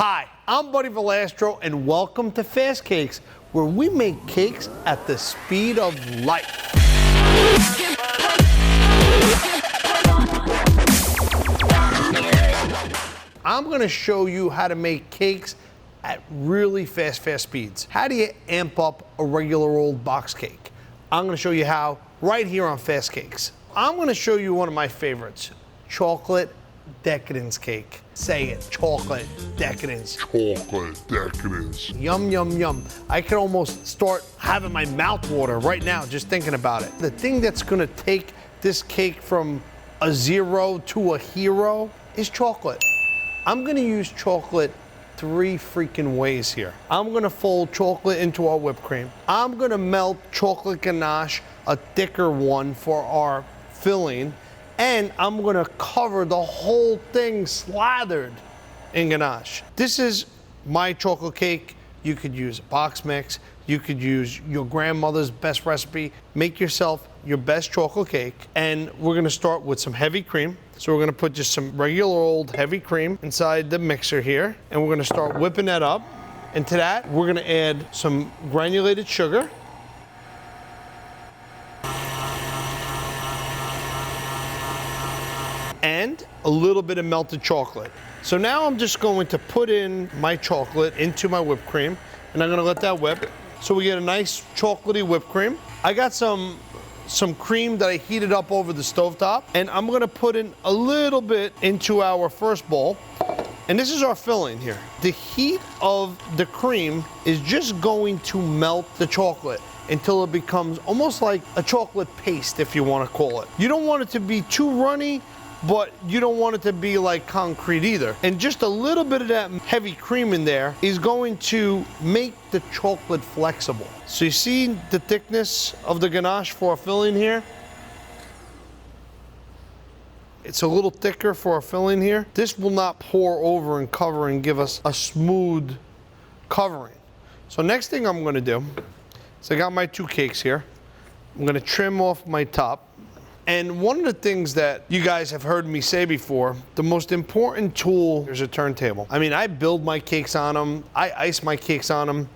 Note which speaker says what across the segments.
Speaker 1: Hi, I'm Buddy Valastro, and welcome to Fast Cakes, where we make cakes at the speed of light. I'm going to show you how to make cakes at really fast speeds. How do you amp up a regular old box cake? I'm going to show you how right here on Fast Cakes. I'm going to show you one of my favorites, chocolate decadence cake. Say it, chocolate decadence.
Speaker 2: Chocolate decadence.
Speaker 1: Yum, yum, yum. I can almost start having my mouth water right now just thinking about it. The thing that's gonna take this cake from a 0 to a hero is chocolate. I'm gonna use chocolate 3 freaking ways here. I'm gonna fold chocolate into our whipped cream. I'm gonna melt chocolate ganache, a thicker one for our filling. And I'm gonna cover the whole thing slathered in ganache. This is my chocolate cake. You could use a box mix. You could use your grandmother's best recipe. Make yourself your best chocolate cake. And we're gonna start with some heavy cream. So we're gonna put just some regular old heavy cream inside the mixer here. And we're gonna start whipping that up. And to that, we're gonna add some granulated sugar. And a little bit of melted chocolate. So now I'm just going to put in my chocolate into my whipped cream, and I'm gonna let that whip. So we get a nice chocolatey whipped cream. I got some cream that I heated up over the stovetop, and I'm gonna put in a little bit into our first bowl. And this is our filling here. The heat of the cream is just going to melt the chocolate until it becomes almost like a chocolate paste, if you wanna call it. You don't want it to be too runny, but you don't want it to be like concrete either. And just a little bit of that heavy cream in there is going to make the chocolate flexible. So you see the thickness of the ganache for our filling here? It's a little thicker for our filling here. This will not pour over and cover and give us a smooth covering. So next thing I'm gonna do is I got my 2 cakes here. I'm gonna trim off my top. And one of the things that you guys have heard me say before, the most important tool is a turntable. I mean, I build my cakes on them. I ice my cakes on them.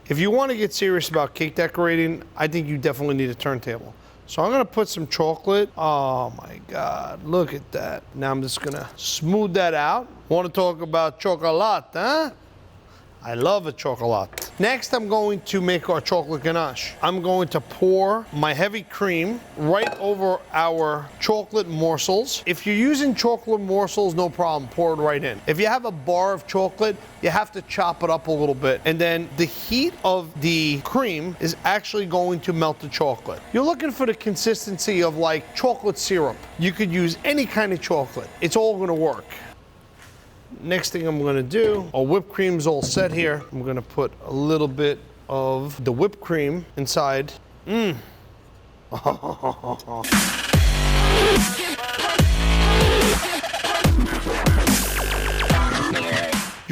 Speaker 1: If you want to get serious about cake decorating, I think you definitely need a turntable. So I'm gonna put some chocolate. Oh my God, look at that. Now I'm just gonna smooth that out. Want to talk about chocolate, huh? I love a chocolate. Next, I'm going to make our chocolate ganache. I'm going to pour my heavy cream right over our chocolate morsels. If you're using chocolate morsels, no problem, pour it right in. If you have a bar of chocolate, you have to chop it up a little bit. And then the heat of the cream is actually going to melt the chocolate. You're looking for the consistency of like chocolate syrup. You could use any kind of chocolate. It's all gonna work. Next thing I'm gonna do, our whipped cream's all set here. I'm gonna put a little bit of the whipped cream inside. You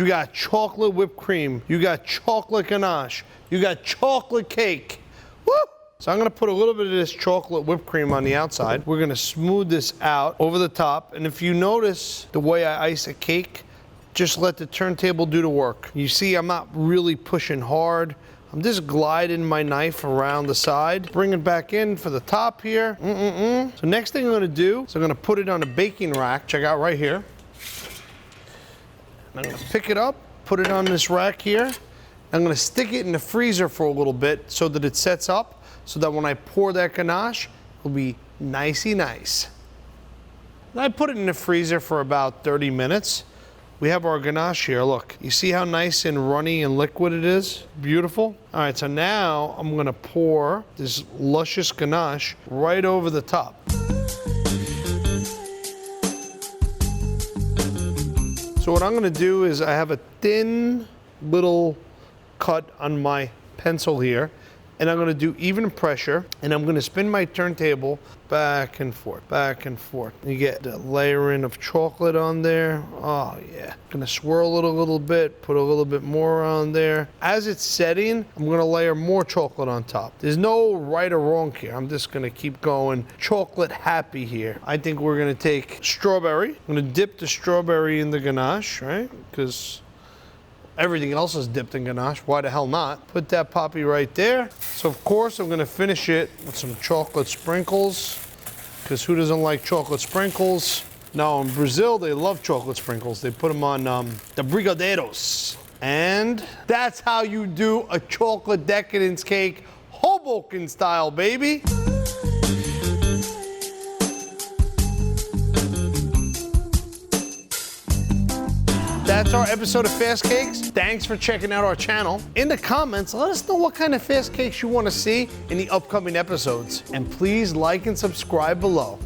Speaker 1: got chocolate whipped cream, you got chocolate ganache, you got chocolate cake. Woo! So I'm gonna put a little bit of this chocolate whipped cream on the outside. We're gonna smooth this out over the top. And if you notice the way I ice a cake, just let the turntable do the work. You see, I'm not really pushing hard. I'm just gliding my knife around the side. Bring it back in for the top here. So next thing I'm gonna do is I'm gonna put it on a baking rack. Check out right here. I'm gonna pick it up, put it on this rack here. I'm gonna stick it in the freezer for a little bit so that it sets up, so that when I pour that ganache, it'll be nicey nice. And I put it in the freezer for about 30 minutes. We have our ganache here, look. You see how nice and runny and liquid it is? Beautiful. All right, so now I'm gonna pour this luscious ganache right over the top. So what I'm gonna do is I have a thin little cut on my pencil here, and I'm gonna do even pressure, and I'm gonna spin my turntable back and forth, back and forth. You get the layering of chocolate on there. Oh yeah. Gonna swirl it a little bit, put a little bit more on there. As it's setting, I'm gonna layer more chocolate on top. There's no right or wrong here. I'm just gonna keep going chocolate happy here. I think we're gonna take strawberry. I'm gonna dip the strawberry in the ganache, right? Because Everything else is dipped in ganache. Why the hell not? Put that poppy right there. So of course I'm gonna finish it with some chocolate sprinkles, because who doesn't like chocolate sprinkles? Now in Brazil, they love chocolate sprinkles. They put them on the brigadeiros. And that's how you do a chocolate decadence cake, Hoboken style, baby. That's our episode of Fast Cakes. Thanks for checking out our channel. In the comments, let us know what kind of fast cakes you want to see in the upcoming episodes. And please like and subscribe below.